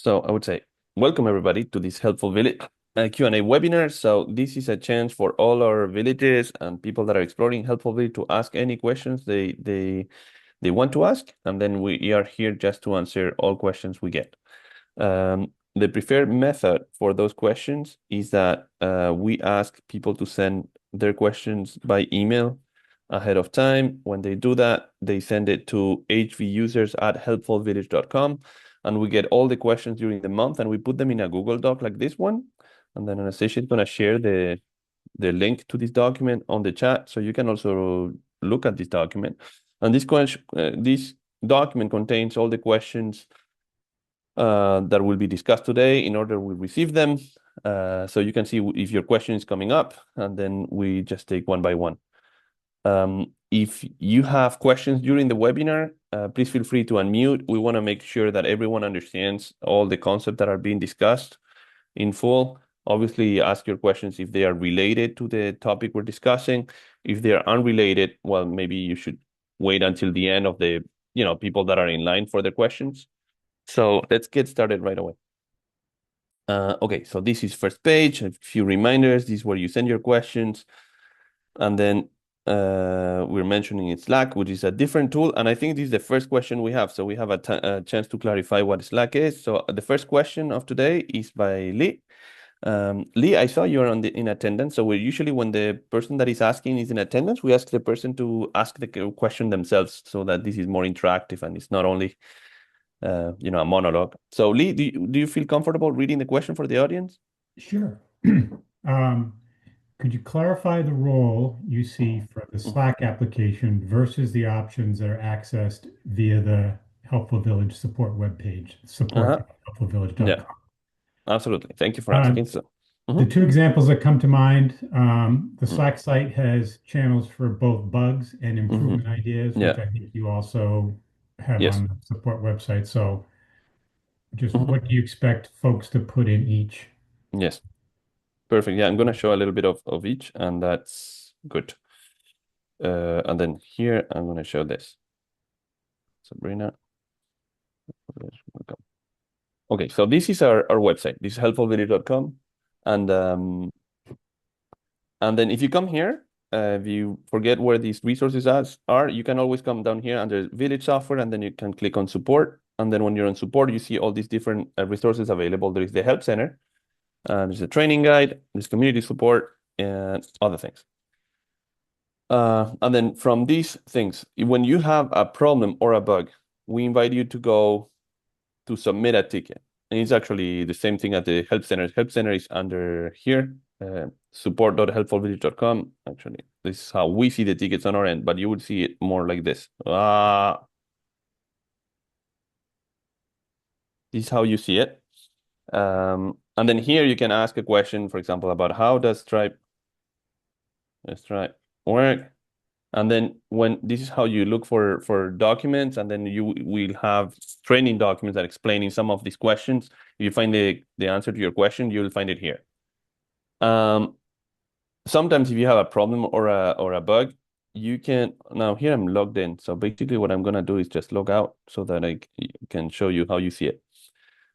So I would say, welcome everybody to this Helpful Village Q&A webinar. So this is a chance for all our villages and people that are exploring Helpful Village to ask any questions they want to ask, and then we are here just to answer all questions we get. The preferred method for those questions is that we ask people to send their questions by email ahead of time. When they do that, they send it to hvusers@helpfulvillage.com, and we get all the questions during the month, and we put them in a Google Doc like this one. And then Anastasia is going to share the link to this document on the chat, so you can also look at this document. And this document contains all the questions that will be discussed today in order we receive them. So you can see if your question is coming up, and then we just take one by one. If you have questions during the webinar, please feel free to unmute. We want to make sure that everyone understands all the concepts that are being discussed in full. Obviously, ask your questions if they are related to the topic we're discussing. If they are unrelated, well, maybe you should wait until the end of the, people that are in line for their questions. So let's get started right away. Okay, so this is first page, a few reminders. This is where you send your questions. And then we're mentioning in Slack, which is a different tool. And I think this is the first question we have. So we have a chance to clarify what Slack is. So the first question of today is by Lee. Lee, I saw you're in attendance. So we're usually, when the person that is asking is in attendance, we ask the person to ask the question themselves, so that this is more interactive and it's not only a monologue. So Lee, do you feel comfortable reading the question for the audience? Sure. Could you clarify the role you see for the Slack application versus the options that are accessed via the Helpful Village support webpage, Uh-huh. Yeah, support.helpfulvillage.com? absolutely. Thank you for Uh, asking. So, the mhm, two examples that come to mind, the mm, Slack site has channels for both bugs and mhm. improvement ideas, which Yeah, I think you also have yes. on the support website. So just Mhm. what do you expect folks to put in each? Yes, perfect. Yeah, I'm going to show a little bit of each, and that's good. And then here, I'm going to show this. Sabrina. Welcome. Okay, so this is our website. This is helpfulvideo.com. And then if you come here, if you forget where these resources are, you can always come down here under Village Software, and then you can click on Support. And then when you're on Support, you see all these different resources available. There is the Help Center, there's a training guide, there's community support, and other things. And then from these things, when you have a problem or a bug, we invite you to go to submit a ticket. And it's actually the same thing at the Help Center. Help Center is under here, support.helpfulvillage.com. Actually, this is how we see the tickets on our end, but you would see it more like this. This is how you see it. And then here you can ask a question, for example, about how does Stripe work? And then when this is how you look for documents, and then you will have training documents that explaining some of these questions. If you find the answer to your question, you'll find it here. Um, Sometimes if you have a problem or a bug, you can now here I'm logged in. So basically what I'm gonna do is just log out so that I can show you how you see it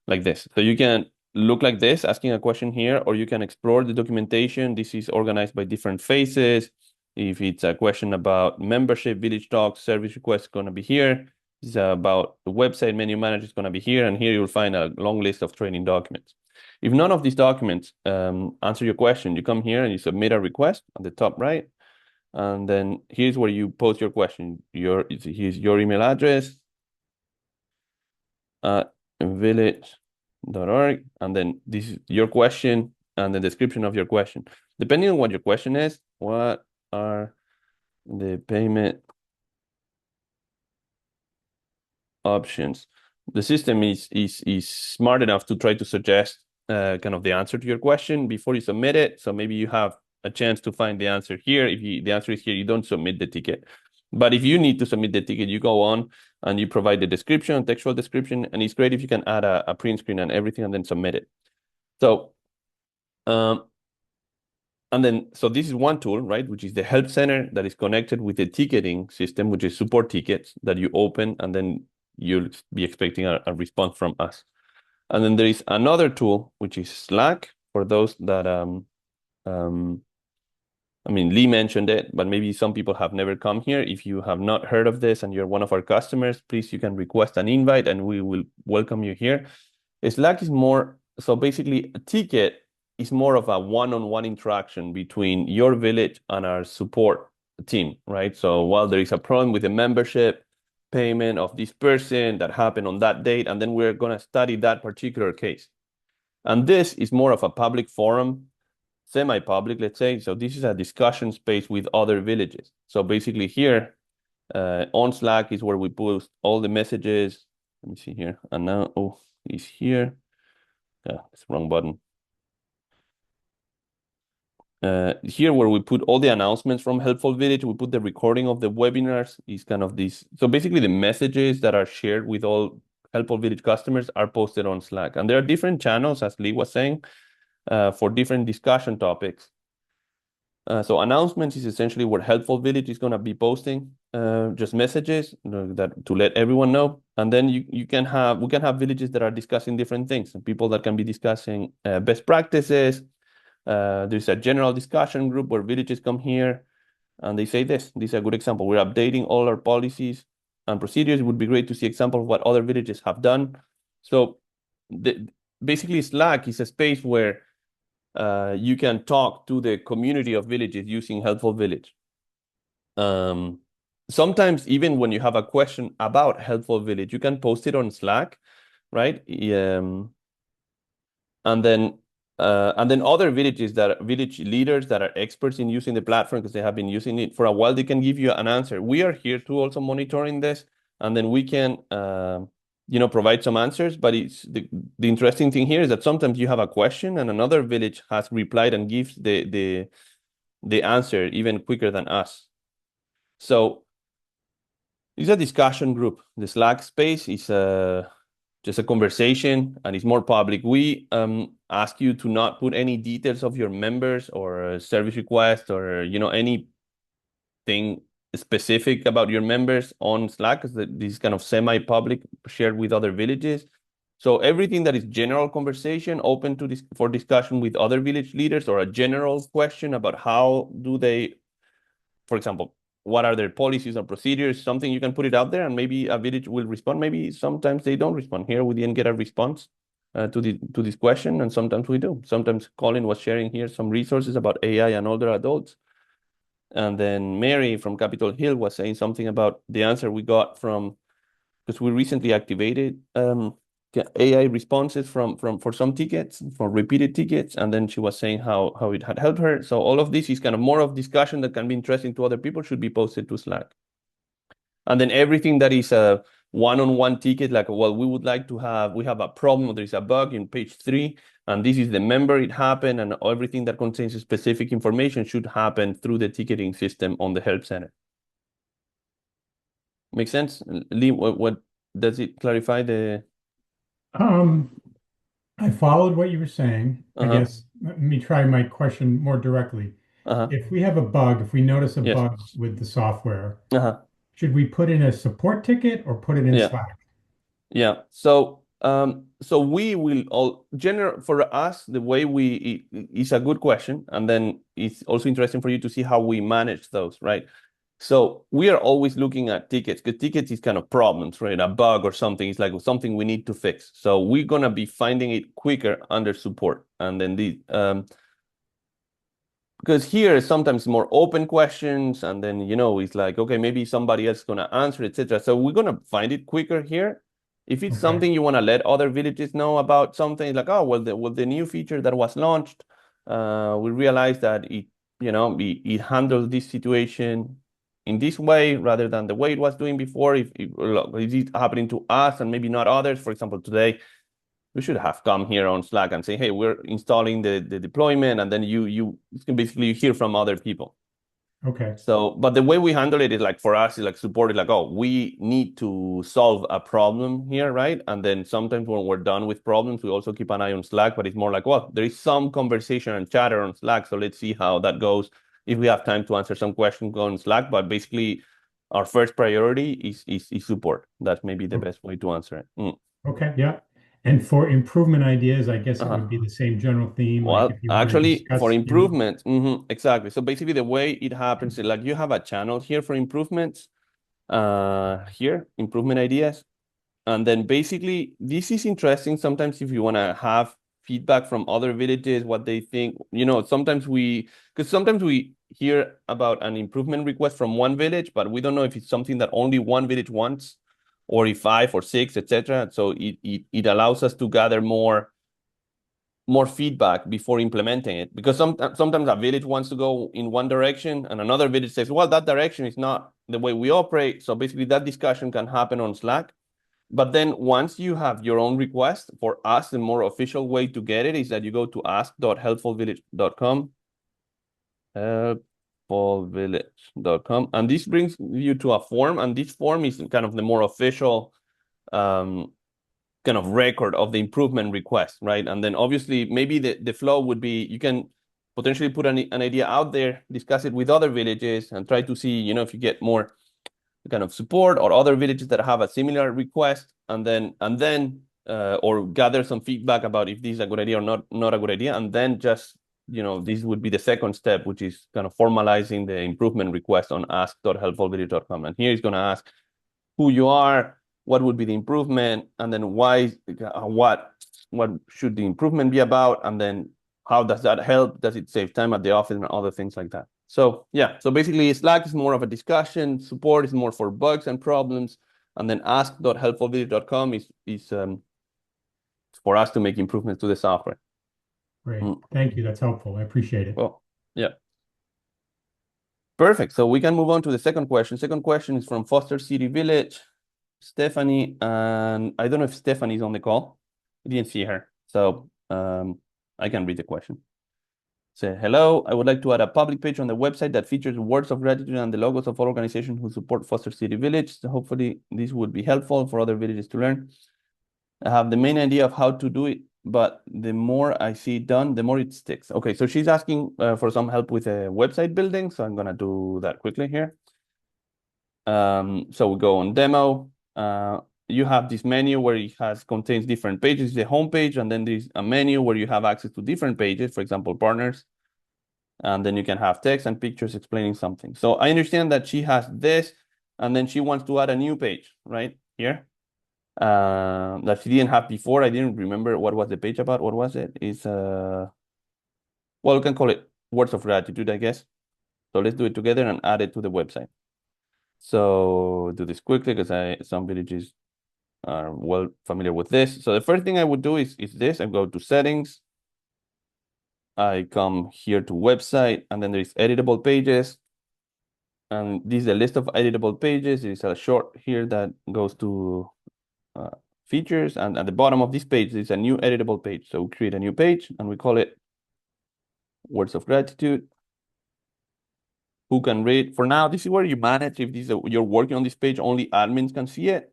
like this. So you can look like this, asking a question here, or you can explore the documentation. This is organized by different phases. If it's a question about membership, village talks, service requests, going to be here. It's about the website menu manager is going to be here, and here you'll find a long list of training documents. If none of these documents answer your question, you come here and you submit a request on the top right, and then here's where you post your question. Here's your email address, village.org, and then this is your question and the description of your question. Depending on what your question is, what are the payment options? The system is smart enough to try to suggest kind of the answer to your question before you submit it. So maybe you have a chance to find the answer here. If the answer is here, you don't submit the ticket. But if you need to submit the ticket, you go on and you provide the description, textual description, and it's great if you can add a print screen and everything and then submit it. So, um, so this is one tool, right, which is the Help Center that is connected with the ticketing system, which is support tickets that you open, and then you'll be expecting a response from us. And then there is another tool, which is Slack, for those that um, I mean, Lee mentioned it, but maybe some people have never come here. If you have not heard of this and you're one of our customers, please, you can request an invite and we will welcome you here. Slack is more, so basically, a ticket is more of a one-on-one interaction between your village and our support team, right? So while there is a problem with the membership payment of this person that happened on that date, and then we're going to study that particular case. And this is more of a public forum, semi-public, let's say. So this is a discussion space with other villages. So basically here on Slack is where we post all the messages. Let me see here. And now, oh, he's here. Yeah, it's the wrong button. Here where we put all the announcements from Helpful Village, we put the recording of the webinars, is kind of this. So basically the messages that are shared with all Helpful Village customers are posted on Slack. And there are different channels, as Lee was saying, for different discussion topics. So announcements is essentially where Helpful Village is going to be posting just messages that to let everyone know. And then we can have villages that are discussing different things, and people that can be discussing best practices. There's a general discussion group where villages come here and they say this. This is a good example. We're updating all our policies and procedures. It would be great to see examples of what other villages have done. So basically Slack is a space where you can talk to the community of villages using Helpful Village. Sometimes even when you have a question about Helpful Village, you can post it on Slack, right? And then other village leaders that are experts in using the platform because they have been using it for a while, they can give you an answer. We are here to also monitoring this, and then we can provide some answers. But it's the interesting thing here is that sometimes you have a question and another village has replied and gives the answer even quicker than us. So it's a discussion group. The Slack space is just a conversation and it's more public. We ask you to not put any details of your members or service request or anything specific about your members on Slack, because this is kind of semi-public, shared with other villages. So everything that is general conversation, open to for discussion with other village leaders, or a general question about how do they, for example, what are their policies and procedures, something you can put it out there and maybe a village will respond. Maybe sometimes they don't respond. Here we didn't get a response to this question, and sometimes we do. Sometimes Colin was sharing here some resources about AI and older adults. And then Mary from Capitol Hill was saying something about the answer we got from, because we recently activated AI responses for some tickets, for repeated tickets, and then she was saying how it had helped her. So all of this is kind of more of discussion that can be interesting to other people, should be posted to Slack. And then everything that is a one-on-one ticket, like, well, we have a problem, or there's a bug in page 3, and this is the member, it happened, and everything that contains specific information should happen through the ticketing system on the Help Center. Make sense? Lee, what does it clarify the? I followed what you were saying. I Uh-huh. guess let me try my question more directly. Uh-huh. If we have a bug, if we notice a Yes. bug with the software, Uh-huh. should we put in a support ticket or put it in Yeah. Slack? Yeah. So we will all general for us, the way it's a good question. And then it's also interesting for you to see how we manage those, right? So we are always looking at tickets, because tickets is kind of problems, right? A bug or something. It's like something we need to fix. So we're gonna be finding it quicker under support. And then because here sometimes more open questions, and then it's like, okay, maybe somebody else is going to answer, etc. So we're going to find it quicker here. If it's Okay. something you want to let other villages know about, something like, oh, well, the new feature that was launched, we realized that it handles this situation in this way rather than the way it was doing before. If it's happening to us and maybe not others, for example, today we should have come here on Slack and say, hey, we're installing the deployment, and then you can basically hear from other people. Okay. So, but the way we handle it is like, for us, is like supported, like, oh, we need to solve a problem here, right? And then sometimes when we're done with problems, we also keep an eye on Slack, but it's more like, well, there is some conversation and chatter on Slack, so let's see how that goes. If we have time to answer some questions, go on Slack, but basically our first priority is support. That's maybe the best way to answer it. Okay. Yeah. And for improvement ideas, I guess it would be Uh-huh. the same general theme. Like Well, if you want to actually, for discuss, improvement, exactly. So basically, the way it happens is like you have a channel here for improvements, here, improvement ideas. And then basically, this is interesting. Sometimes if you want to have feedback from other villages, what they think, because sometimes we hear about an improvement request from one village, but we don't know if it's something that only one village wants, or if five or six, etc. So it allows us to gather more feedback before implementing it, because sometimes a village wants to go in one direction and another village says, well, that direction is not the way we operate. So basically that discussion can happen on Slack. But then once you have your own request, for us, the more official way to get it is that you go to ask.helpfulvillage.com, helpfulvillage.com, and this brings you to a form, and this form is kind of the more official um, kind of record of the improvement request, right? And then obviously maybe the flow would be you can potentially put an idea out there, discuss it with other villages, and try to see, if you get more kind of support or other villages that have a similar request, and then or gather some feedback about if this is a good idea or not a good idea, and then just this would be the second step, which is kind of formalizing the improvement request on ask.helpfulvillage.com. And here he's going to ask who you are, what would be the improvement, and then why, what should the improvement be about, and then how does that help? Does it save time at the office and other things like that? So yeah, so basically Slack is more of a discussion, support is more for bugs and problems, and then ask.helpfulvillage.com is for us to make improvements to the software. great. Mm. Thank you. That's helpful. I appreciate it. Well, yeah. Perfect. So we can move on to the second question. Second question is from Foster City Village, Stephanie, and I don't know if Stephanie's on the call. I didn't see her. So I can read the question. Say, hello, I would like to add a public page on the website that features words of gratitude and the logos of all organizations who support Foster City Village. So hopefully this would be helpful for other villages to learn. I have the main idea of how to do it, but the more I see it done, the more it sticks. Okay, so she's asking for some help with a website building, so I'm gonna do that quickly here. So we go on demo. You have this menu where it contains different pages, the home page, and then there's a menu where you have access to different pages, for example, partners. And then you can have text and pictures explaining something. So I understand that she has this, and then she wants to add a new page right here that she didn't have before. I didn't remember what was the page about. What was it? It's well, we can call it words of gratitude, I guess. So let's do it together and add it to the website. So do this quickly because some villages are well familiar with this. So the first thing I would do is this. I go to settings. I come here to website, and then there's editable pages. And this is a list of editable pages. There is a short here that goes to features. And at the bottom of this page, there's a new editable page. So we create a new page and we call it words of gratitude. Who can read? For now, this is where you manage if you're working on this page, only admins can see it.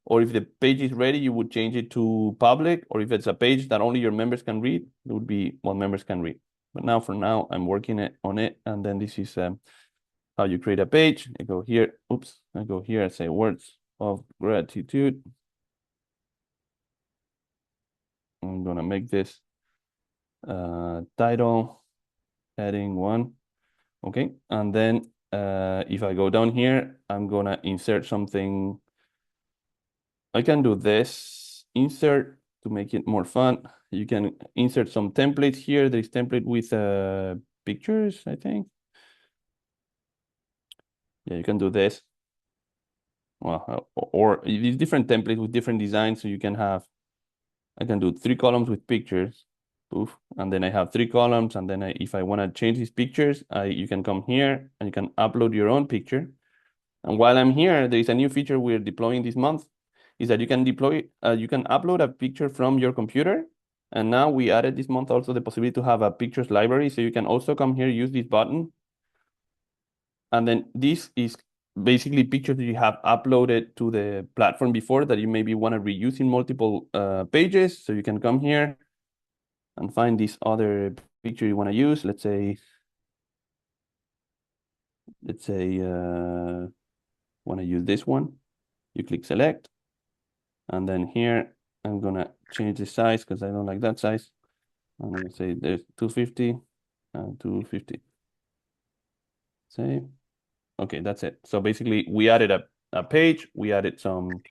Or if the page is ready, you would change it to public. Or if it's a page that only your members can read, it would be what members can read. But now, for now, I'm working on it. And then this is how you create a page. I go here. Oops. I go here. I say words of gratitude. I'm gonna make this title heading 1. Okay. And then if I go down here, I'm gonna insert something. I can do this insert to make it more fun. You can insert some templates here. There's template with pictures, I think. Yeah, you can do this. Well, or these different templates with different designs. So you can have, I can do 3 columns with pictures. Poof. And then I have 3 columns. And then if I want to change these pictures, you can come here and you can upload your own picture. And while I'm here, there is a new feature we're deploying this month, is that you can you can upload a picture from your computer. And now we added this month also the possibility to have a pictures library. So you can also come here, use this button. And then this is basically pictures that you have uploaded to the platform before that you maybe want to reuse in multiple pages. So you can come here and find this other picture you want to use. Let's say want to use this one. You click select. And then here I'm gonna change the size because I don't like that size. I'm gonna say there's 250 and 250. Save. Okay, that's it. So basically we added a page, we added some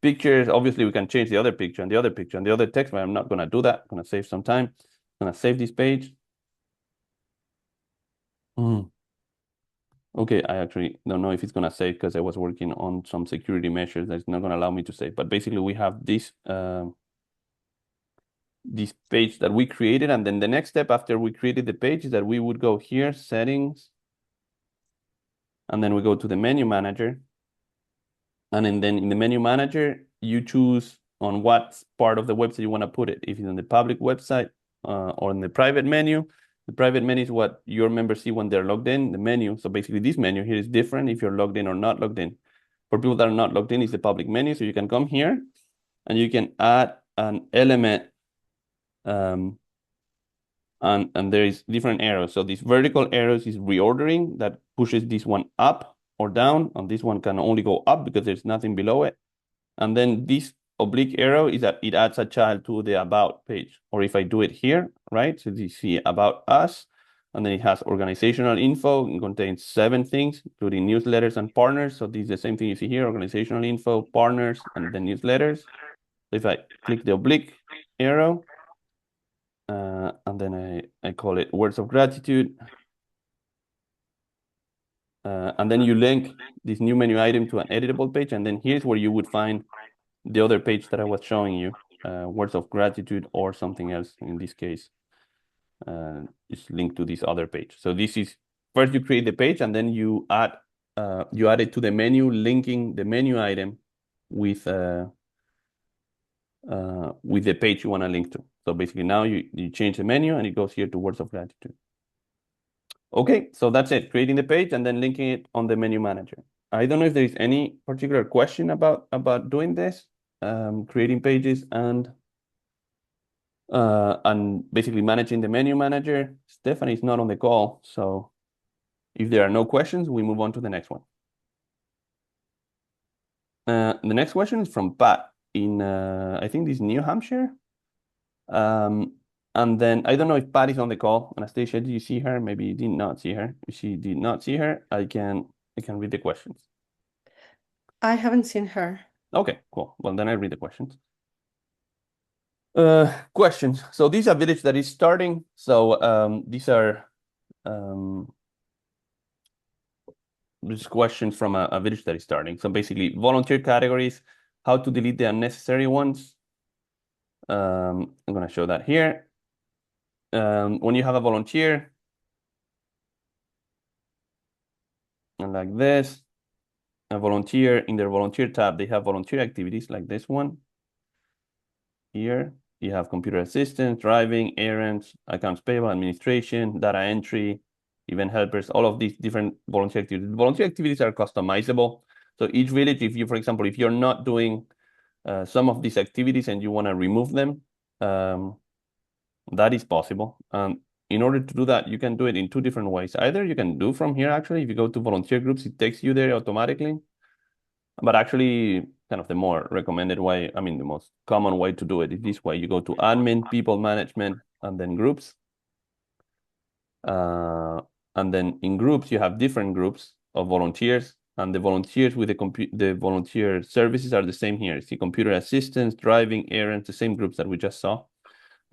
pictures. Obviously we can change the other picture and the other picture and the other text, but I'm not gonna do that. I'm gonna save some time. I'm gonna save this page. Okay, I actually don't know if it's gonna save because I was working on some security measures that's not gonna allow me to save. But basically we have this page that we created, and then the next step after we created the page is that we would go here, settings, and then we go to the menu manager. And then in the menu manager, you choose on what part of the website you want to put it. If it's on the public website or in the private menu. The private menu is what your members see when they're logged in, the menu. So basically this menu here is different if you're logged in or not logged in. For people that are not logged in, it's the public menu. So you can come here and you can add an element um, and there is different arrows. So these vertical arrows is reordering that pushes this one up or down, and this one can only go up because there's nothing below it. And then this oblique arrow is that it adds a child to the about page. Or if I do it here, right? So you see about us, and then it has organizational info. It contains 7 things, including newsletters and partners. So this is the same thing you see here, organizational info, partners, and then newsletters. So if I click the oblique arrow, and then I call it words of gratitude. And then you link this new menu item to an editable page. And then here's where you would find the other page that I was showing you, words of gratitude or something else in this case. Is linked to this other page. So this is first you create the page and then you add it to the menu, linking the menu item with the page you want to link to. So basically now you change the menu and it goes here to words of gratitude. Okay, so that's it, creating the page and then linking it on the menu manager. I don't know if there is any particular question about doing this, creating pages and basically managing the menu manager. Stephanie is not on the call, so if there are no questions, we move on to the next one. The next question is from Pat in, I think this is New Hampshire. And then I don't know if Pat is on the call. Anastasia, do you see her? Maybe you did not see her. If she did not see her, I can read the questions. I haven't seen her. Okay, cool. Well, then I read the questions. Questions. So this is a village that is starting. So these are this question from a village that is starting. So basically, volunteer categories, how to delete the unnecessary ones. I'm going to show that here. When you have a volunteer, and like this, a volunteer in their volunteer tab, they have volunteer activities like this one. Here, you have computer assistance, driving, errands, accounts payable, administration, data entry, event helpers, all of these different volunteer activities. Volunteer activities are customizable. So each village, if you, for example, if you're not doing some of these activities and you want to remove them, that is possible. In order to do that, you can do it in 2 different ways. Either you can do from here, actually, if you go to volunteer groups, it takes you there automatically. But actually, kind of the more recommended way, I mean, the most common way to do it is this way. You go to admin, people management, and then groups. And then in groups, you have different groups of volunteers. And the volunteers with the volunteer services are the same here. See computer assistance, driving, errands, the same groups that we just saw.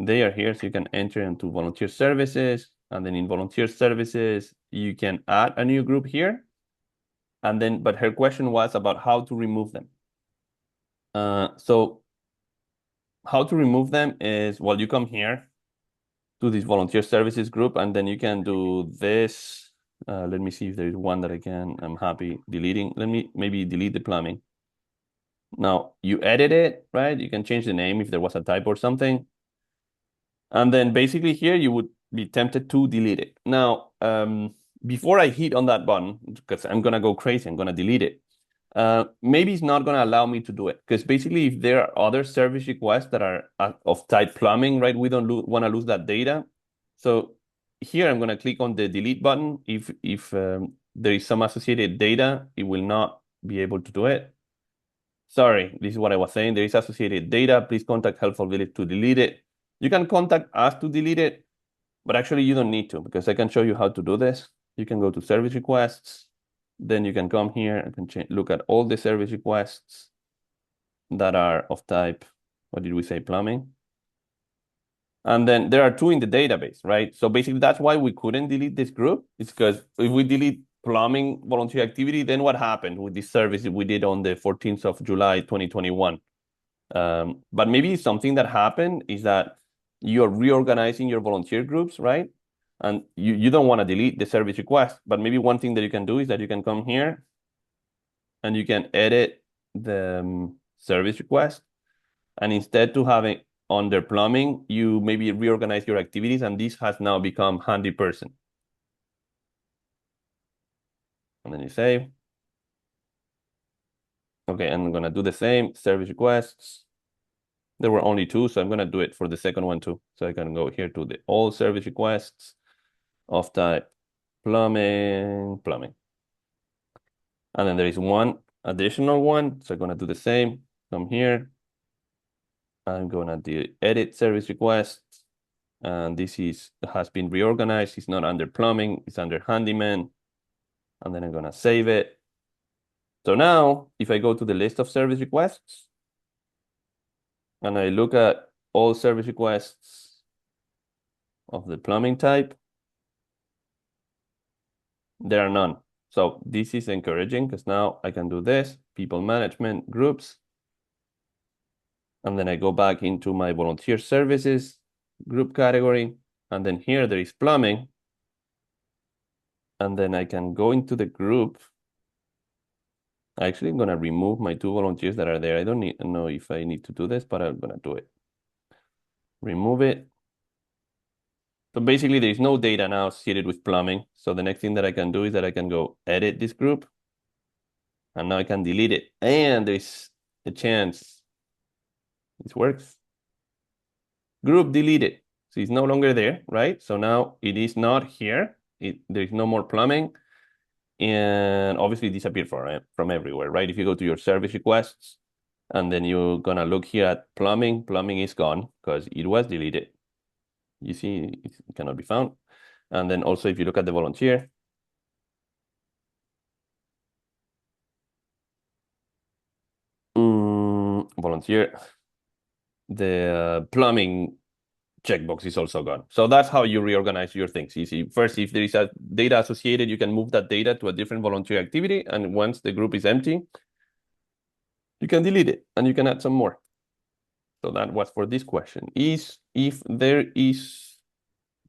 They are here, so you can enter into volunteer services. And then in volunteer services, you can add a new group here. And then, but her question was about how to remove them. So how to remove them is, well, you come here to this volunteer services group, and then you can do this. Let me see if there's one that I'm happy deleting. Let me maybe delete the plumbing. Now you edit it, right? You can change the name if there was a typo or something. And then basically here you would be tempted to delete it. Now, before I hit on that button, because I'm gonna go crazy, I'm gonna delete it. Maybe it's not gonna allow me to do it because basically if there are other service requests that are of type plumbing, right? We don't want to lose that data. So here I'm gonna click on the delete button. If there is some associated data, it will not be able to do it. sorry, this is what I was saying. There is associated data. Please contact Helpful Village to delete it. You can contact us to delete it, but actually you don't need to because I can show you how to do this. You can go to service requests. Then you can come here and can look at all the service requests that are of type, what did we say, plumbing? And then there are 2 in the database, right? So basically that's why we couldn't delete this group. It's because if we delete plumbing volunteer activity, then what happened with this service we did on the 14th of July, 2021? But maybe something that happened is that you're reorganizing your volunteer groups, right? And you don't want to delete the service request, but maybe one thing that you can do is that you can come here and you can edit the service request. And instead to having under plumbing, you maybe reorganize your activities, and this has now become handy person. And then you save. Okay, and I'm gonna do the same service requests. There were only 2, so I'm gonna do it for the second one too. So I can go here to the all service requests of type plumbing. And then there is one additional one. So I'm gonna do the same. Come here. I'm gonna do edit service requests. And this has been reorganized. It's not under plumbing, it's under handyman. And then I'm gonna save it. So now, if I go to the list of service requests, and I look at all service requests of the plumbing type, there are none. So this is encouraging because now I can do this, people management groups. And then I go back into my volunteer services group category. And then here there is plumbing. And then I can go into the group. Actually, I'm gonna remove my 2 volunteers that are there. I don't know if I need to do this, but I'm gonna do it. Remove it. So basically there is no data now associated with plumbing. So the next thing that I can do is that I can go edit this group. And now I can delete it. And there's a chance this works. Group deleted. So it's no longer there, right? So now it is not here. There's no more plumbing. And obviously it disappeared from everywhere, right? If you go to your service requests and then you're gonna look here at plumbing is gone because it was deleted. You see, it cannot be found. And then also if you look at the volunteer, volunteer, the plumbing checkbox is also gone. So that's how you reorganize your things. You see, first, if there is a data associated, you can move that data to a different volunteer activity. And once the group is empty, you can delete it and you can add some more. So that was for this question. If there is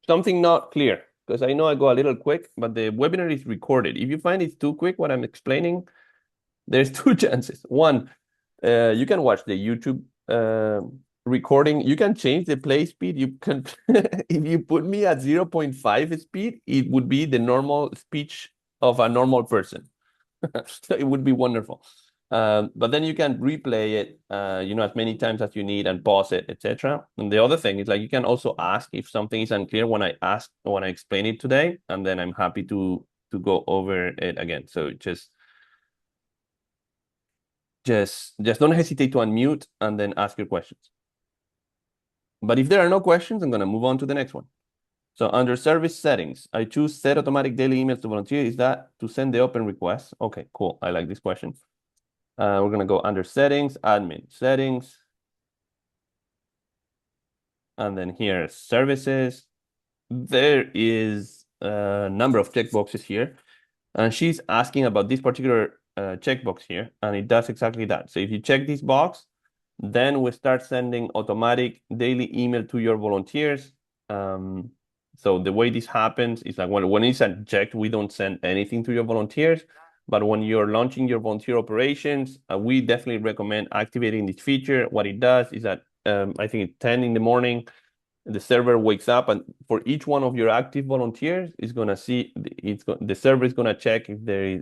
something not clear, because I know I go a little quick, but the webinar is recorded. If you find it's too quick, what I'm explaining, there's 2 chances. One, you can watch the YouTube recording. You can change the play speed. You can, if you put me at 0.5 speed, it would be the normal speech of a normal person. So it would be wonderful. But then you can replay it, as many times as you need and pause it, etc. And the other thing is like you can also ask if something is unclear when I explain it today, and then I'm happy to go over it again. So just don't hesitate to unmute and then ask your questions. But if there are no questions, I'm going to move on to the next one. So under service settings, I choose set automatic daily emails to volunteer. Is that to send the open request? Okay, cool. I like this question. We're going to go under settings, admin settings. And then here, services. There is a number of checkboxes here. And she's asking about this particular checkbox here. And it does exactly that. So if you check this box, then we start sending automatic daily email to your volunteers. So the way this happens is like when it's unchecked, we don't send anything to your volunteers. But when you're launching your volunteer operations, we definitely recommend activating this feature. What it does is that I think it's 10 in the morning, the server wakes up, and for each one of your active volunteers, it's gonna see the server is gonna check if there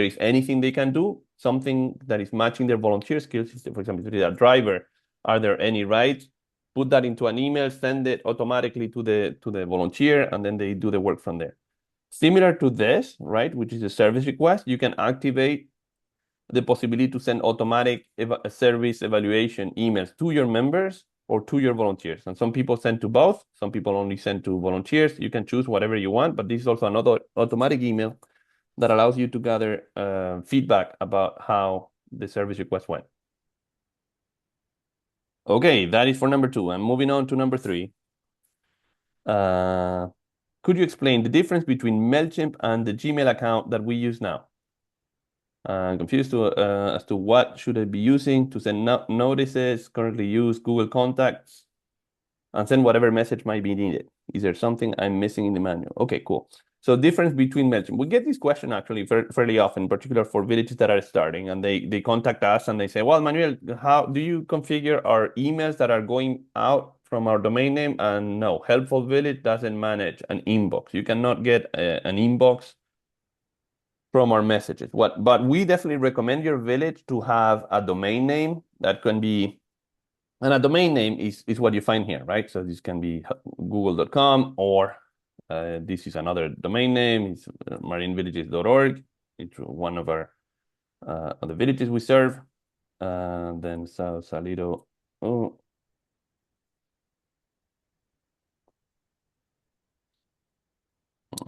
is anything they can do, something that is matching their volunteer skills. For example, if they're a driver, are there any rides? Put that into an email, send it automatically to the volunteer, and then they do the work from there. Similar to this, right, which is a service request, you can activate the possibility to send automatic service evaluation emails to your members or to your volunteers. And some people send to both. Some people only send to volunteers. You can choose whatever you want, but this is also another automatic email that allows you to gather feedback about how the service request went. Okay, that is for number 2. I'm moving on to number 3. Could you explain the difference between Mailchimp and the Gmail account that we use now? I'm confused as to what should I be using to send notices, currently use Google Contacts, and send whatever message might be needed. Is there something I'm missing in the manual? Okay, cool. So difference between Mailchimp. We get this question actually fairly often, in particular for villages that are starting, and they contact us and they say, well, Manuel, how do you configure our emails that are going out from our domain name? And no, Helpful Village doesn't manage an inbox. You cannot get an inbox from our messages. But we definitely recommend your village to have a domain name that can be, and a domain name is what you find here, right? So this can be google.com, or this is another domain name. It's marinevillages.org. It's one of our the villages we serve. Then Sausalito. Oh.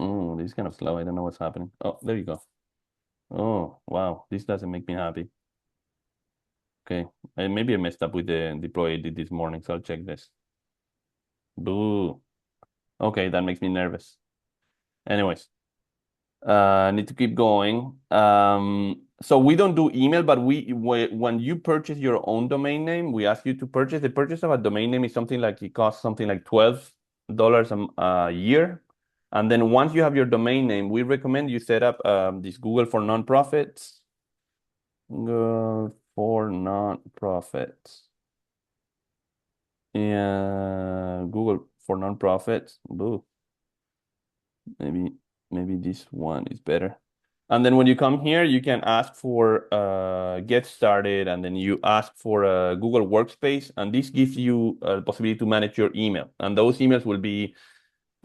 Oh, this is kind of slow. I don't know what's happening. Oh, there you go. Oh, wow. This doesn't make me happy. Okay. Maybe I messed up with the deploy I did this morning, so I'll check this. Boo. Okay, that makes me nervous. Anyways, I need to keep going. So we don't do email, but when you purchase your own domain name, we ask you to purchase. The purchase of a domain name is something like, it costs something like $12 a year. And then once you have your domain name, we recommend you set up this Google for nonprofits. Google for nonprofits. And Google for nonprofits. Boo. Maybe this one is better. And then when you come here, you can ask for get started, and then you ask for a Google Workspace, and this gives you a possibility to manage your email. And those emails will be,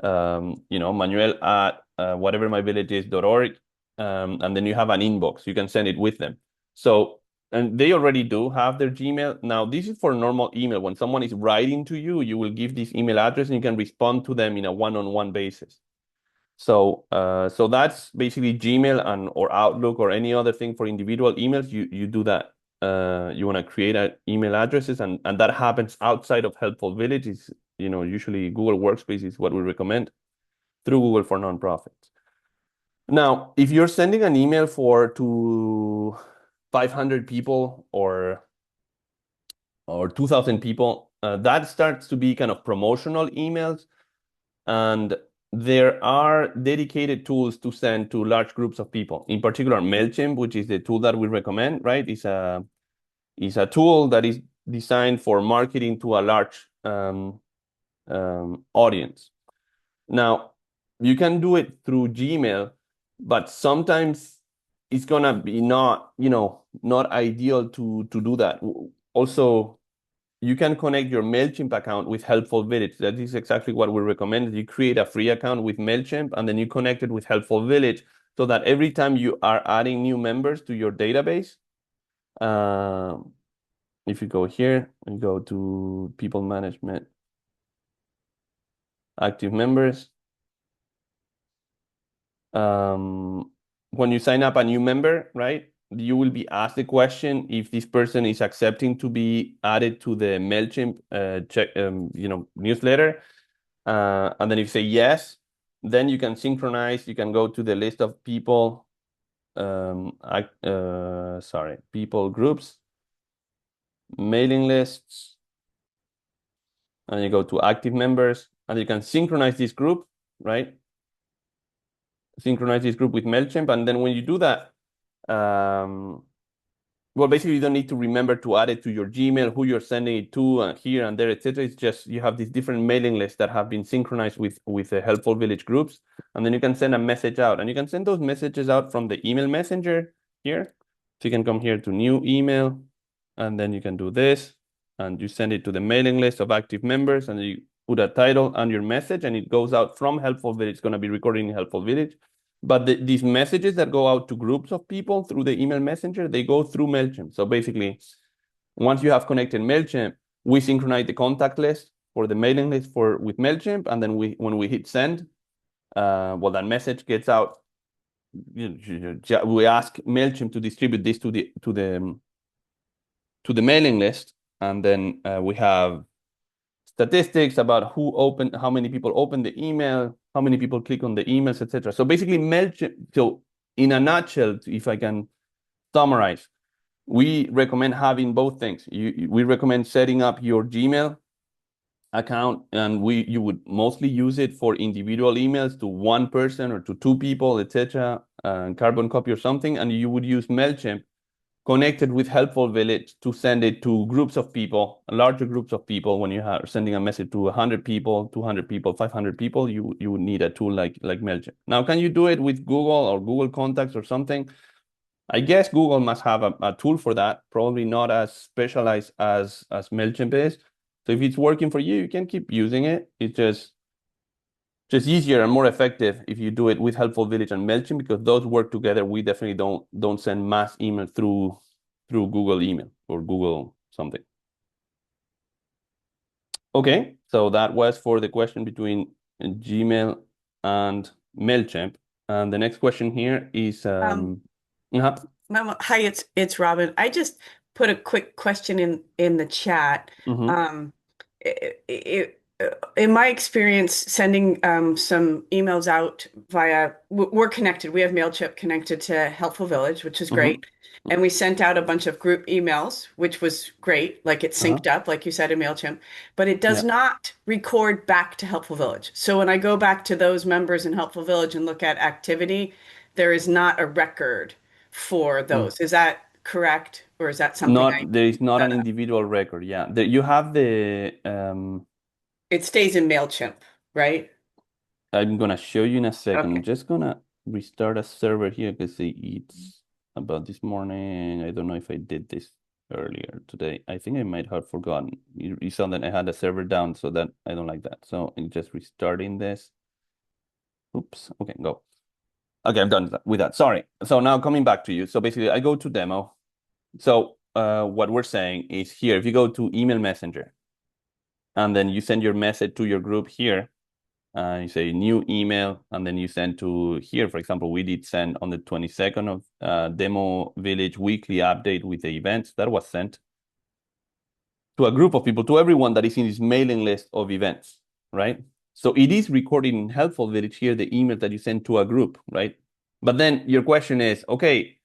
Manuel at whatevermyvillages.org, and then you have an inbox. You can send it with them. So, and they already do have their Gmail. Now, this is for normal email. When someone is writing to you, you will give this email address, and you can respond to them in a one-on-one basis. So that's basically Gmail or Outlook or any other thing for individual emails. You do that. You want to create email addresses, and that happens outside of Helpful Village. Is usually Google Workspace is what we recommend through Google for nonprofits. Now, if you're sending an email to 500 people or 2,000 people, that starts to be kind of promotional emails. And there are dedicated tools to send to large groups of people. In particular, Mailchimp, which is the tool that we recommend, right? Is a tool that is designed for marketing to a large audience. Now, you can do it through Gmail, but sometimes it's gonna be not ideal to do that. Also, you can connect your Mailchimp account with Helpful Village. That is exactly what we recommend. You create a free account with Mailchimp, and then you connect it with Helpful Village, so that every time you are adding new members to your database, if you go here and go to People Management, Active Members, when you sign up a new member, right, you will be asked the question if this person is accepting to be added to the Mailchimp newsletter. And then if you say yes, then you can synchronize. You can go to the list of people, people groups, mailing lists, and you go to active members, and you can synchronize this group, right? Synchronize this group with Mailchimp, and then when you do that, well, basically, you don't need to remember to add it to your Gmail, who you're sending it to, and here and there, etc. It's just you have these different mailing lists that have been synchronized with the Helpful Village groups, and then you can send a message out, and you can send those messages out from the email messenger here. So you can come here to new email, and then you can do this, and you send it to the mailing list of active members, and you put a title and your message, and it goes out from Helpful Village. It's going to be recorded in Helpful Village, But these messages that go out to groups of people through the email messenger, they go through Mailchimp. So basically, once you have connected Mailchimp, we synchronize the contact list for the mailing list with Mailchimp, and then when we hit send, well, that message gets out. We ask Mailchimp to distribute this to the mailing list, and then we have statistics about how many people open the email, how many people click on the emails, etc. So basically, Mailchimp. So in a nutshell, if I can summarize, we recommend having both things. We recommend setting up your Gmail account, and you would mostly use it for individual emails to one person or to two people, etc. Carbon copy or something, and you would use Mailchimp connected with Helpful Village to send it to groups of people, larger groups of people. When you are sending a message to 100 people, 200 people, 500 people, you would need a tool like Mailchimp. Now, can you do it with Google or Google Contacts or something? I guess Google must have a tool for that, probably not as specialized as Mailchimp is. So if it's working for you, you can keep using it. It's just easier and more effective if you do it with Helpful Village and Mailchimp, because those work together. We definitely don't send mass email through Google email or Google something. Okay, so that was for the question between Gmail and Mailchimp. And the next question here is uh-huh. Mama, hi, it's Robin. I just put a quick question in the chat. Mm-hmm. In my experience, sending some emails out we're connected. We have Mailchimp connected to Helpful Village, which is great. Mm-hmm. And we sent out a bunch of group emails, which was great. Like it synced Uh-huh. up, like you said in Mailchimp, but it does Yeah. not record back to Helpful Village. So when I go back to those members in Helpful Village and look at activity, there is not a record for Mm. those. Is that correct? Or is that something I There is not an set up? individual record. Yeah. You have the It stays in Mailchimp, right? I'm gonna show you in a second. I'm Okay. just gonna restart a server here because it's about this morning. I don't know if I did this earlier today. I think I might have forgotten. You saw that I had a server down, so that I don't like that. So I'm just restarting this. Oops. Okay, go. Okay, I'm done with that. Sorry. So now coming back to you. So basically, I go to demo. So what we're saying is here, if you go to email messenger and then you send your message to your group here, you say new email, and then you send to here. For example, we did send on the 22nd of Demo Village weekly update with the events that was sent to a group of people, to everyone that is in this mailing list of events, right? So it is recorded in Helpful Village here, the email that you send to a group, right? But then your question is, okay,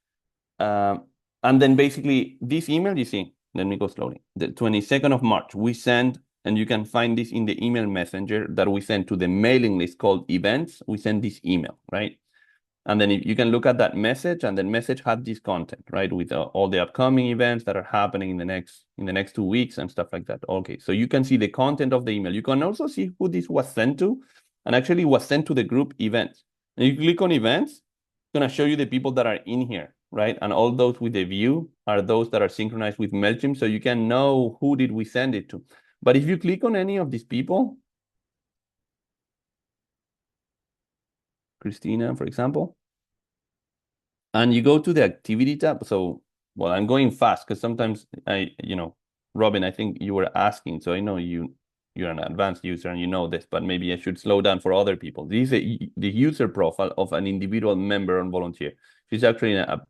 and then basically this email, you see, let me go slowly. The 22nd of March, we send, and you can find this in the email messenger that we send to the mailing list called events. We send this email, right? And then you can look at that message, and the message had this content, right, with all the upcoming events that are happening in the next 2 weeks and stuff like that. Okay, so you can see the content of the email. You can also see who this was sent to, and actually was sent to the group events. And you click on events, it's gonna show you the people that are in here, right? And all those with the view are those that are synchronized with Mailchimp, so you can know who did we send it to. But if you click on any of these people, Christina, for example, and you go to the activity tab. So, well, I'm going fast because sometimes Robin, I think you were asking, so I know you're an advanced user and you know this, but maybe I should slow down for other people. This is the user profile of an individual member and volunteer. She's actually an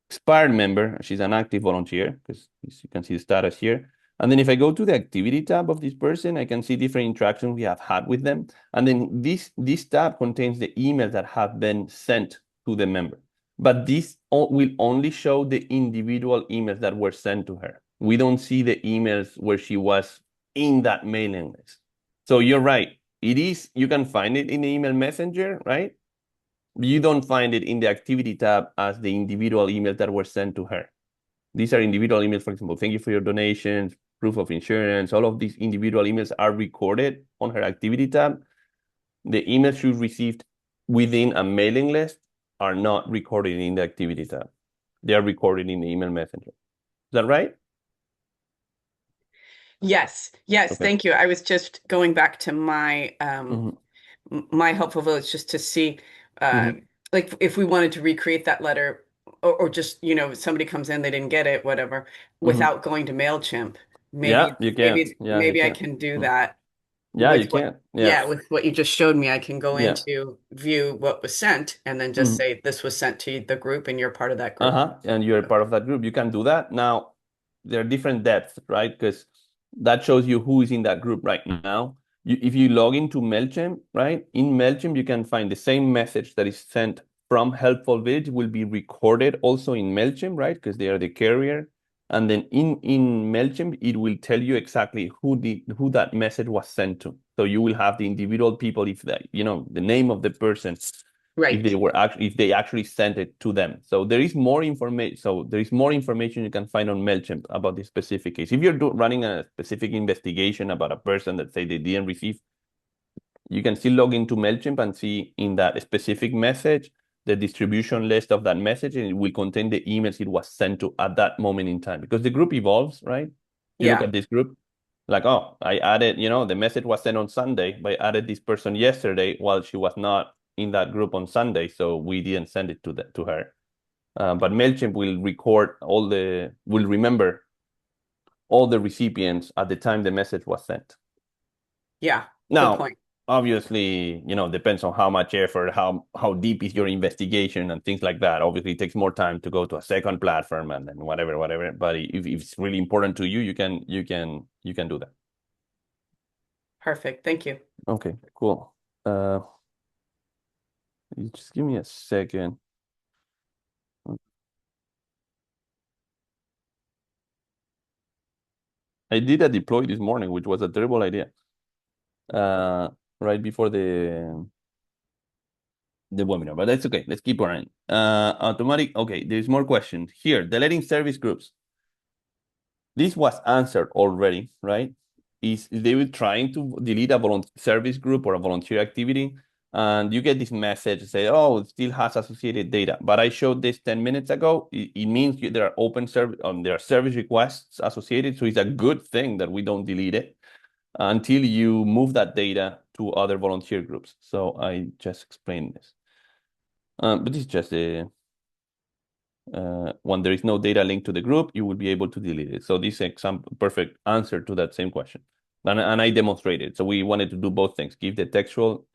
expired member. She's an active volunteer because you can see the status here. And then if I go to the activity tab of this person, I can see different interactions we have had with them. And then this tab contains the emails that have been sent to the member. But this will only show the individual emails that were sent to her. We don't see the emails where she was in that mailing list. So you're right. You can find it in the email messenger, right? You don't find it in the activity tab as the individual emails that were sent to her. These are individual emails, for example, thank you for your donations, proof of insurance. All of these individual emails are recorded on her activity tab. The emails she received within a mailing list are not recorded in the activity tab. They are recorded in the email messenger. Is that right? Yes. Yes. Okay. Thank you. I was just going back to my Mhm. my Helpful Village just to see. Mhm. like if we wanted to recreate that letter or just, somebody comes in, they didn't get it, whatever, Mhm. without going to Mailchimp, Yeah, maybe, you can. maybe, Yeah, you maybe I can. can do Mm. that Yeah, with you what, can. Yeah. yeah, with what you just showed me. I can go Yeah. into view what was sent and then just Mhm. say this was sent to the group and you're part of that group. Uh-huh. And you're part of that group. You can do that. Now, there are different depths, right? Because that shows you who is in that group right now. If you log into Mailchimp, right? In Mailchimp, you can find the same message that is sent from Helpful Village will be recorded also in Mailchimp, right? Because they are the carrier. And then in Mailchimp, it will tell you exactly who that message was sent to. So you will have the individual people, if that, the name of the person, Right. if they actually sent it to them. So there is more information. So there is more information you can find on Mailchimp about this specific case. If you're running a specific investigation about a person that say they didn't receive, you can still log into Mailchimp and see in that specific message the distribution list of that message, and it will contain the emails it was sent to at that moment in time, because the group evolves, right? You look Yeah. at this group, like, oh, I added, the message was sent on Sunday, but I added this person yesterday while she was not in that group on Sunday, so we didn't send it to her. But Mailchimp will remember all the recipients at the time the message was sent. Yeah. Good Now, point. obviously, depends on how much effort, how deep is your investigation and things like that. Obviously, it takes more time to go to a second platform and then whatever. But if it's really important to you, you can do that. Perfect. Thank you. Okay, cool. You just give me a second. I did a deploy this morning, which was a terrible idea. Right before the webinar, but that's okay. Let's keep going. Automatic. Okay, there's more questions here. Deleting service groups. This was answered already, right? Is they were trying to delete a service group or a volunteer activity, and you get this message say, "Oh, it still has associated data." But I showed this 10 minutes ago. It means there are open service, there are service requests associated, so it's a good thing that we don't delete it until you move that data to other volunteer groups. So I just explained this. But this is just when there is no data linked to the group, you will be able to delete it. So this example, perfect answer to that same question. And I demonstrated. So we wanted to do both things, give the textual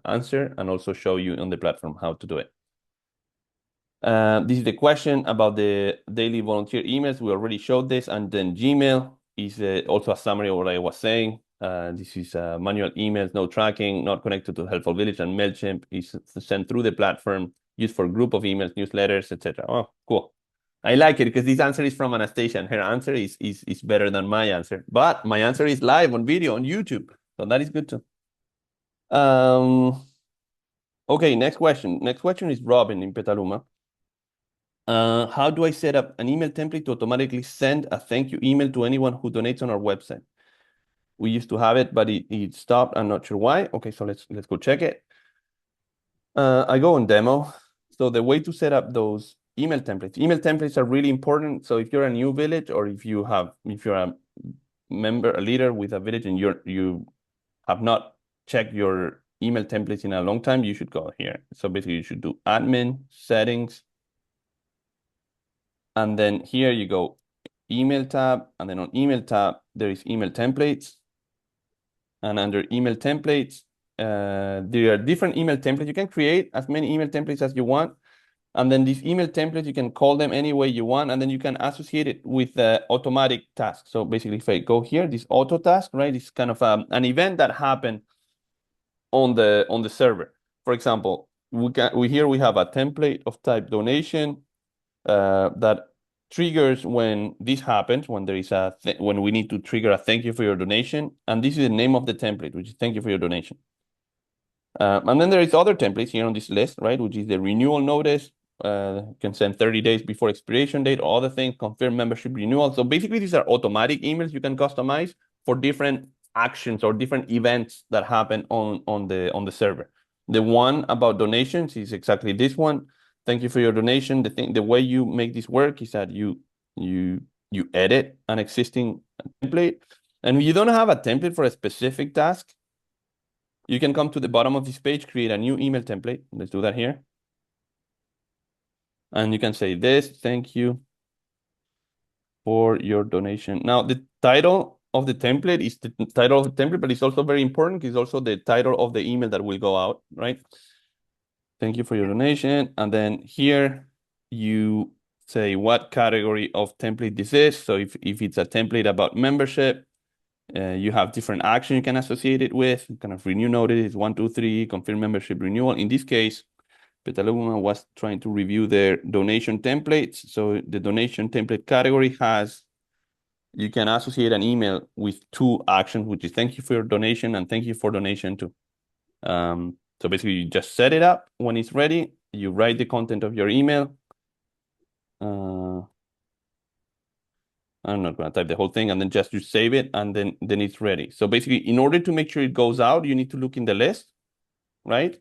answer and also show you on the platform how to do it. This is the question about the daily volunteer emails. We already showed this. And then Gmail is also a summary of what I was saying. This is manual emails, no tracking, not connected to Helpful Village, and Mailchimp is sent through the platform, used for group of emails, newsletters, etc. Oh, cool. I like it because this answer is from Anastasia, and her answer is better than my answer. But my answer is live on video on YouTube, so that is good too. Okay, next question. Next question is Robin in Petaluma. How do I set up an email template to automatically send a thank you email to anyone who donates on our website? We used to have it, but it stopped. I'm not sure why. Okay, so let's go check it. I go on demo. So the way to set up those email templates are really important. So if you're a new village or if you're a member, a leader with a village and you have not checked your email templates in a long time, you should go here. So basically you should do admin, settings, and then here you go email tab, and then on email tab, there is email templates. And under email templates, there are different email templates. You can create as many email templates as you want. And then these email templates, you can call them any way you want. And then you can associate it with the automatic task. So basically, if I go here, this auto task, right? It's kind of an event that happened on the server. For example, we have a template of type donation that triggers when this happens, when there is when we need to trigger a thank you for your donation. And this is the name of the template, which is thank you for your donation. And then there is other templates here on this list, right? Which is the renewal notice. You can send 30 days before expiration date, all the things, confirm membership renewal. So basically, these are automatic emails you can customize for different actions or different events that happen on the server. The one about donations is exactly this one. Thank you for your donation. The way you make this work is that you edit an existing template, and you don't have a template for a specific task. You can come to the bottom of this page, create a new email template. Let's do that here. And you can say this, thank you for your donation. Now, the title of the template is the title of the template, but it's also very important. It's also the title of the email that will go out, right? Thank you for your donation. And then here you say what category of template this is. So if it's a template about membership, you have different actions you can associate it with. Kind of renew notice, 1, 2, 3, confirm membership renewal. In this case, Petaluma was trying to review their donation templates. So the donation template category has, you can associate an email with two actions, which is thank you for your donation and thank you for donation too. So basically you just set it up. When it's ready, you write the content of your email. I'm not going to type the whole thing, and then just you save it, and then it's ready. So basically, in order to make sure it goes out, you need to look in the list, right?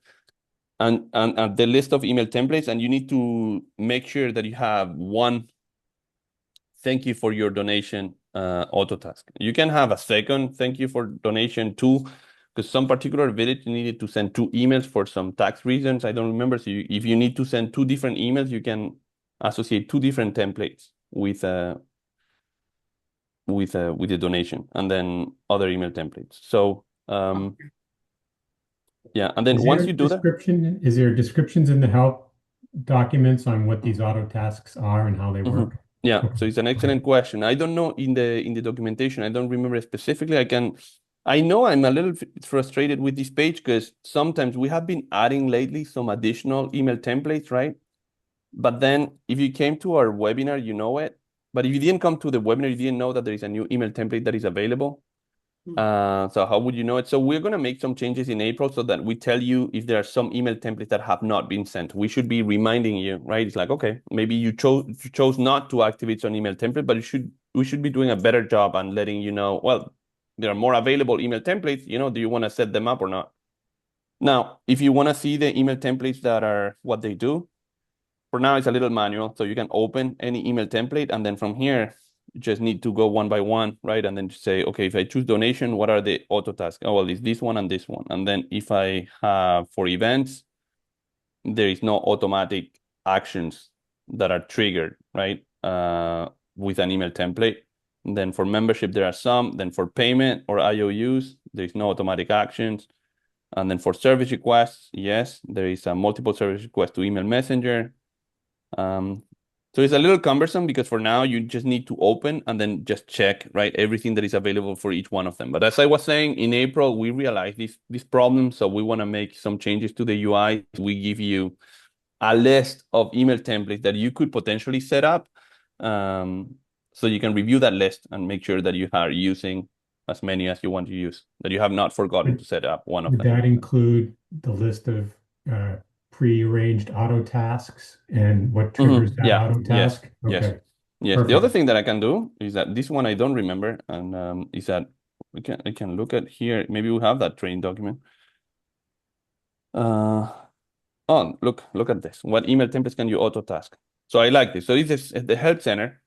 And the list of email templates, and you need to make sure that you have one thank you for your donation auto task. You can have a second thank you for donation too, because some particular village needed to send two emails for some tax reasons. I don't remember. So if you need to send two different emails, you can associate two different templates with the donation, and then other email templates. So yeah, and then once you do that, Is there descriptions in the help documents on what these auto tasks are and how they work? yeah. Okay. So it's an excellent question. I don't know in the documentation. I don't remember specifically. I know I'm a little frustrated with this page because sometimes we have been adding lately some additional email templates, right? But then if you came to our webinar, you know it. But if you didn't come to the webinar, you didn't know that there is a new email template that is available. So how would you know it? So we're going to make some changes in April so that we tell you if there are some email templates that have not been sent. We should be reminding you, right? It's like, okay, maybe you chose not to activate some email template, but we should be doing a better job on letting you know, well, there are more available email templates, do you want to set them up or not? Now, if you want to see the email templates that are what they do, for now it's a little manual. So you can open any email template, and then from here, you just need to go one by one, right? And then say, okay, if I choose donation, what are the auto tasks? Oh, well, it's this one and this one. And then if I have for events, there is no automatic actions that are triggered, right? With an email template. And then for membership, there are some. Then for payment or IOUs, there is no automatic actions. And then for service requests, yes, there is a multiple service request to email messenger. So it's a little cumbersome because for now you just need to open and then just check, right, everything that is available for each one of them. But as I was saying, in April, we realized this problem. So we want to make some changes to the UI. We give you a list of email templates that you could potentially set up. So you can review that list and make sure that you are using as many as you want to use, that you have not forgotten to set up one of Would them. that include the list of pre-arranged auto tasks and what triggers that Yeah, auto yes, task? yes. Okay. Yes, the other thing that I can do is that this one I don't remember, and is that I can look at here. Maybe we have that training document. Oh, look at this. What email templates can you auto task? So I like this. So this is at the help center.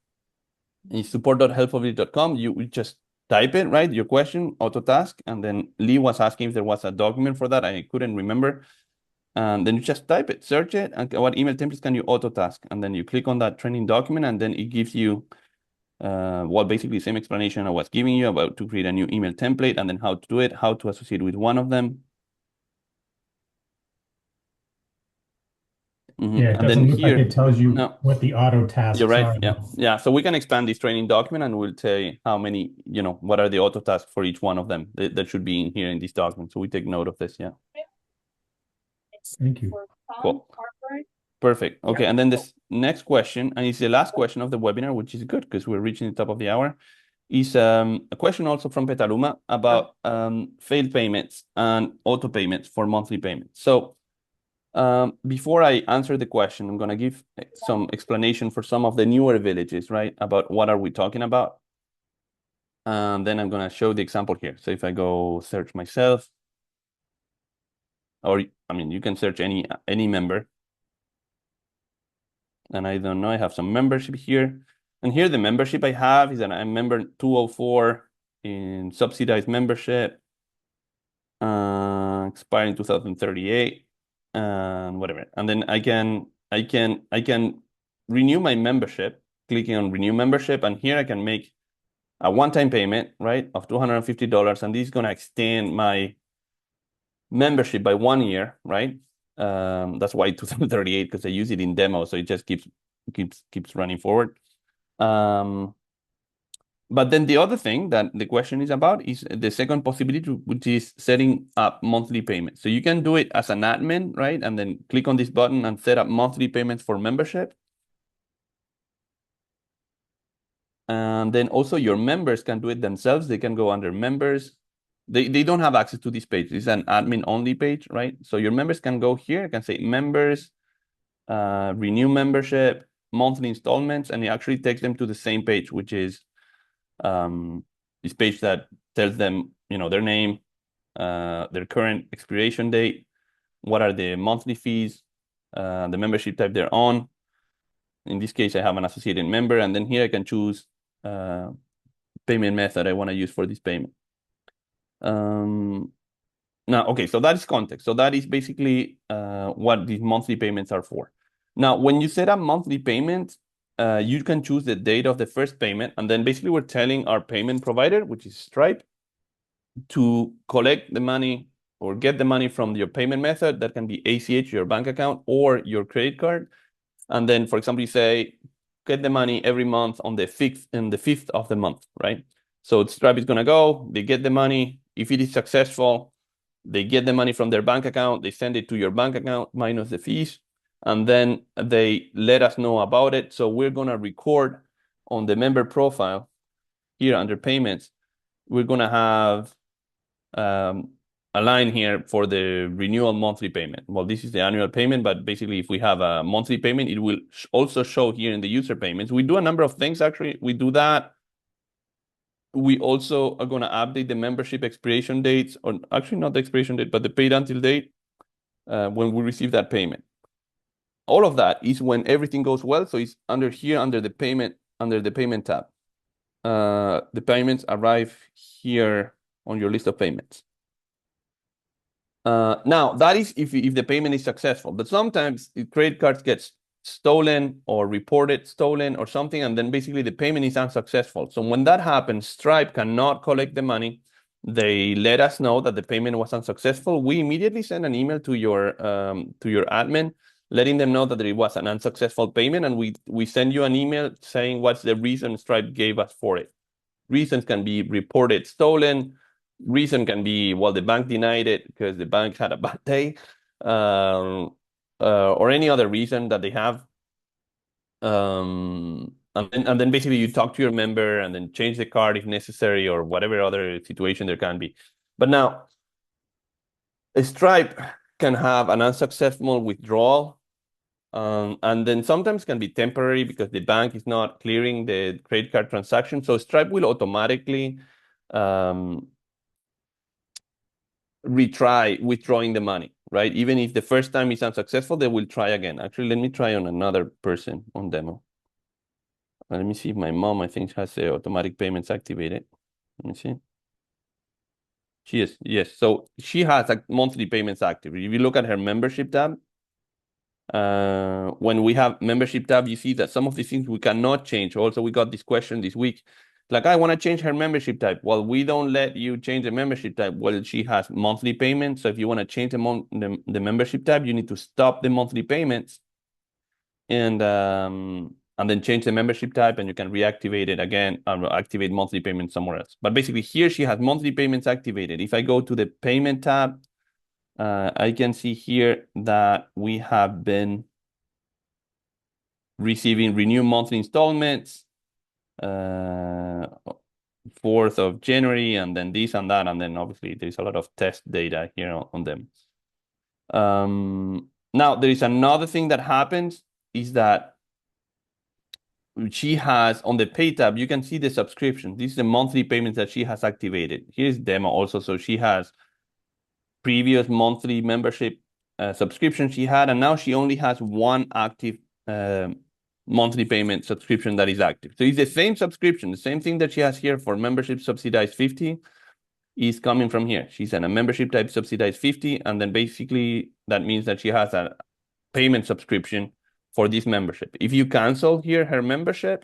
In support.helpfulvillage.com, you just type it, right? Your question, auto task, and then Lee was asking if there was a document for that. I couldn't remember. And then you just type it, search it, and what email templates can you auto task? And then you click on that training document, and then it gives you basically the same explanation I was giving you about to create a new email template and then how to do it, how to associate with one of them. Yeah, it And doesn't then look here, like it tells you no, what the auto tasks you're right. are. Yeah. So we can expand this training document and we'll say how many, what are the auto tasks for each one of them that should be in here in this document. So we take note of this. Yeah. Thank you. Cool. Perfect. Okay. And then this next question, and it's the last question of the webinar, which is good because we're reaching the top of the hour, is a question also from Petaluma about failed payments and auto payments for monthly payments. So before I answer the question, I'm going to give some explanation for some of the newer villages, right? About what are we talking about. And then I'm going to show the example here. So if I go search myself, or I mean, you can search any member. And I don't know, I have some membership here. And here the membership I have is that I'm member 204 in subsidized membership, expiring 2038, and whatever. And then I can renew my membership, clicking on renew membership, and here I can make a one-time payment, right, of $250, and this is going to extend my membership by 1 year, right? That's why 2038, because I use it in demo, so it just keeps running forward. But then the other thing that the question is about is the second possibility, which is setting up monthly payments. So you can do it as an admin, right? And then click on this button and set up monthly payments for membership. And then also your members can do it themselves. They can go under members. They don't have access to this page. It's an admin only page, right? So your members can go here, can say members, renew membership, monthly installments, and it actually takes them to the same page, which is this page that tells them, their name, their current expiration date, what are the monthly fees, the membership type they're on. In this case, I have an associated member, and then here I can choose payment method I want to use for this payment. Now, okay, so that is context. So that is basically what these monthly payments are for. Now, when you set up monthly payments, you can choose the date of the first payment, and then basically we're telling our payment provider, which is Stripe, to collect the money or get the money from your payment method. That can be ACH, your bank account, or your credit card. And then, for example, you say, get the money every month on the 5th of the month, right? So Stripe is going to go, they get the money. If it is successful, they get the money from their bank account, they send it to your bank account minus the fees, and then they let us know about it. So we're going to record on the member profile here under payments. We're going to have a line here for the renewal monthly payment. Well, this is the annual payment, but basically if we have a monthly payment, it will also show here in the user payments. We do a number of things, actually. We do that. We also are going to update the membership expiration dates, or actually not the expiration date, but the paid until date when we receive that payment. All of that is when everything goes well. So it's under here, under the payment tab. The payments arrive here on your list of payments. Now, that is if the payment is successful. But sometimes credit cards get stolen or reported stolen or something, and then basically the payment is unsuccessful. So when that happens, Stripe cannot collect the money. They let us know that the payment was unsuccessful. We immediately send an email to your admin, letting them know that it was an unsuccessful payment, and we send you an email saying what's the reason Stripe gave us for it. Reasons can be reported stolen. Reason can be, well, the bank denied it because the bank had a bad day, or any other reason that they have. And then basically you talk to your member and then change the card if necessary, or whatever other situation there can be. But now, a Stripe can have an unsuccessful withdrawal, and then sometimes can be temporary because the bank is not clearing the credit card transaction. So Stripe will automatically retry withdrawing the money, right? Even if the first time is unsuccessful, they will try again. Actually, let me try on another person on demo. Let me see if my mom, I think, has the automatic payments activated. Let me see. She is, yes. So she has a monthly payments active. If you look at her membership tab, when we have membership tab, you see that some of these things we cannot change. Also, we got this question this week. Like, I want to change her membership type. Well, we don't let you change the membership type. Well, she has monthly payments. So if you want to change the membership type, you need to stop the monthly payments and then change the membership type, and you can reactivate it again and activate monthly payments somewhere else. But basically here she has monthly payments activated. If I go to the payment tab, I can see here that we have been receiving renewed monthly installments, 4th of January, and then this and that, and then obviously there's a lot of test data here on them. Now there is another thing that happens is that she has on the pay tab, you can see the subscription. This is the monthly payments that she has activated. Here's demo also. So she has previous monthly membership subscription she had, and now she only has one active monthly payment subscription that is active. So it's the same subscription, the same thing that she has here for membership subsidized 50 is coming from here. She's in a membership type subsidized 50, and then basically that means that she has a payment subscription for this membership. If you cancel here her membership,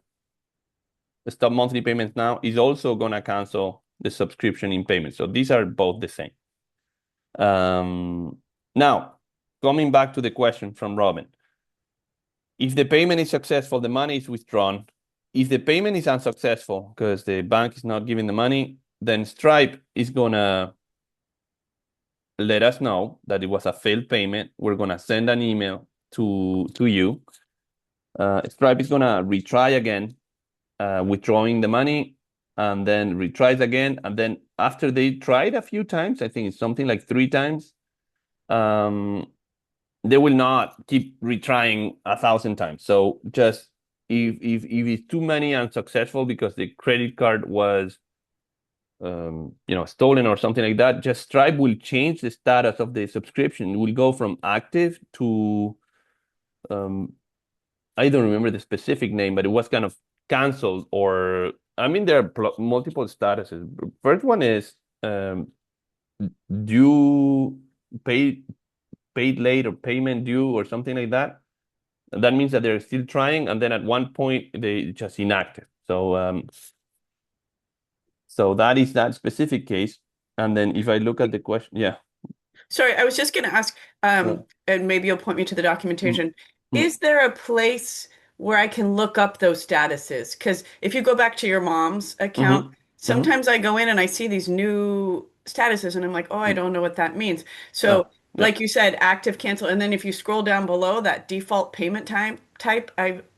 the stop monthly payments now is also gonna cancel the subscription in payment. So these are both the same. Now, coming back to the question from Robin. If the payment is successful, the money is withdrawn. If the payment is unsuccessful because the bank is not giving the money, then Stripe is gonna let us know that it was a failed payment. We're gonna send an email to you. Stripe is gonna retry again, withdrawing the money, and then retries again. And then after they tried a few times, I think it's something like 3 times, they will not keep retrying 1,000 times. So just if it's too many unsuccessful because the credit card was stolen or something like that, just Stripe will change the status of the subscription. It will go from active to I don't remember the specific name, but it was kind of canceled, or I mean there are multiple statuses. First one is due, paid late, or payment due, or something like that. That means that they're still trying, and then at one point they just inactive. So that is that specific case. And then if I look at the question, yeah. Sorry, I was just going to ask, and maybe you'll point me to the documentation. Is there a place where I can look up those statuses? Because if you go back to your mom's account, sometimes I go in and I see these new statuses and I'm like, oh, I don't know what that means. So, like you said, active, cancel, and then if you scroll down below that default payment type,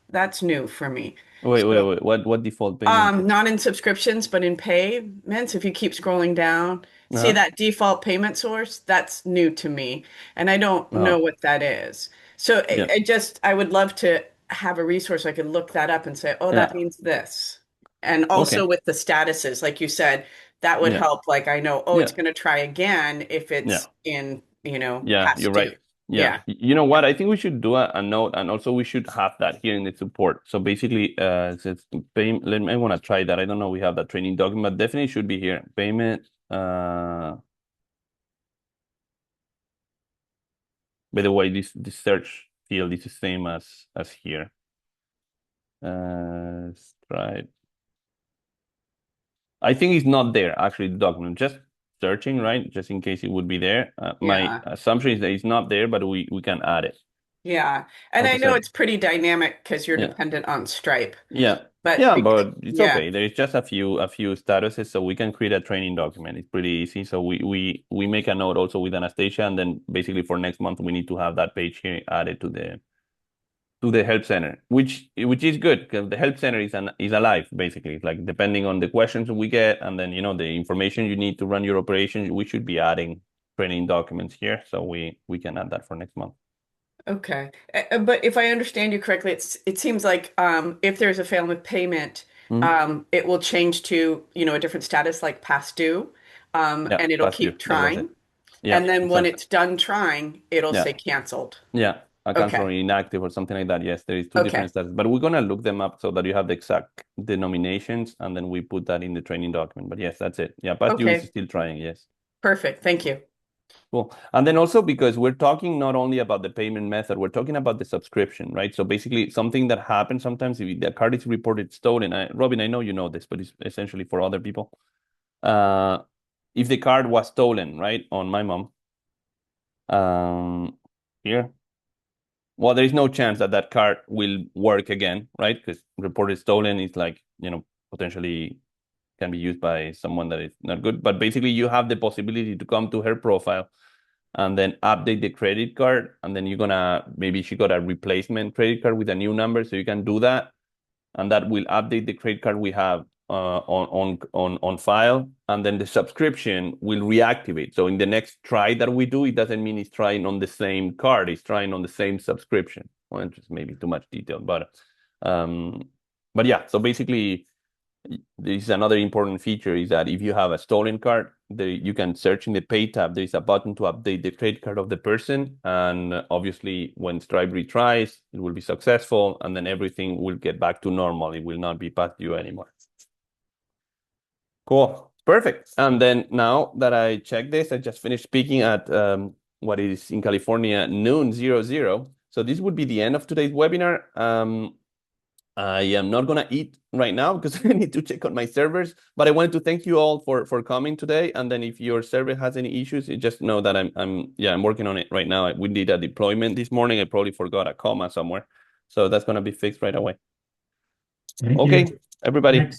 that's new for me. Wait. What default payment? Not in subscriptions, but in payments. If you keep scrolling down, see that default payment source, that's new to me, and I don't know what that is. So I would love to have a resource I could look that up and say, oh, that means this. And also with the statuses, like you said, that would help. Like I know, it's going to try again if it's in, past you're due. right. Yeah. You know what? I think we should do a note, and also we should have that here in the support. So basically, since payment, I want to try that. I don't know. We have that training document, but definitely should be here. Payment. By the way, this search field is the same as here. Stripe. I think it's not there actually. The document, just searching, right? Just in case it would be there. My assumption is that it's not there, but we can add it. Yeah. And I know it's pretty dynamic because you're dependent on Stripe. But it's okay. There is just a few statuses, so we can create a training document. It's pretty easy. So we make a note also with Anastasia, and then basically for next month we need to have that page here added to the help center, which is good because the help center is alive basically. It's like depending on the questions we get, and then the information you need to run your operation, we should be adding training documents here, so we can add that for next month. Okay. But if I understand you correctly, it seems like if there's a failed with payment, it will change to, a different status like past due, and it'll keep trying. And then when it's done trying, it'll say canceled. Account for inactive or something like that. Yes, there is two different status, but we're gonna look them up so that you have the exact denominations, and then we put that in the training document. But yes, that's it. Yeah, past due is still trying. Yes. Perfect. Thank you. Cool. And then also because we're talking not only about the payment method, we're talking about the subscription, right? So basically something that happens sometimes if the card is reported stolen. Robin, I know you know this, but it's essentially for other people. If the card was stolen, right, on my mom, here, well, there is no chance that card will work again, right? Because reported stolen is like, potentially can be used by someone that is not good. But basically you have the possibility to come to her profile and then update the credit card. And then maybe she got a replacement credit card with a new number. So you can do that. And that will update the credit card we have on file, and then the subscription will reactivate. So in the next try that we do, it doesn't mean it's trying on the same card, it's trying on the same subscription. Well, just maybe too much detail, but yeah. So basically, this is another important feature is that if you have a stolen card, you can search in the pay tab. There is a button to update the credit card of the person, and obviously when Stripe retries, it will be successful, and then everything will get back to normal. It will not be past due anymore. Cool. Perfect. And then now that I checked this, I just finished speaking at what is in California noon 00. So this would be the end of today's webinar. I am not gonna eat right now because I need to check on my servers, but I wanted to thank you all for coming today. And then if your server has any issues, you just know that I'm working on it right now. We did a deployment this morning. I probably forgot a comma somewhere. So that's gonna be fixed right away. Thank Okay, you. everybody. Thanks.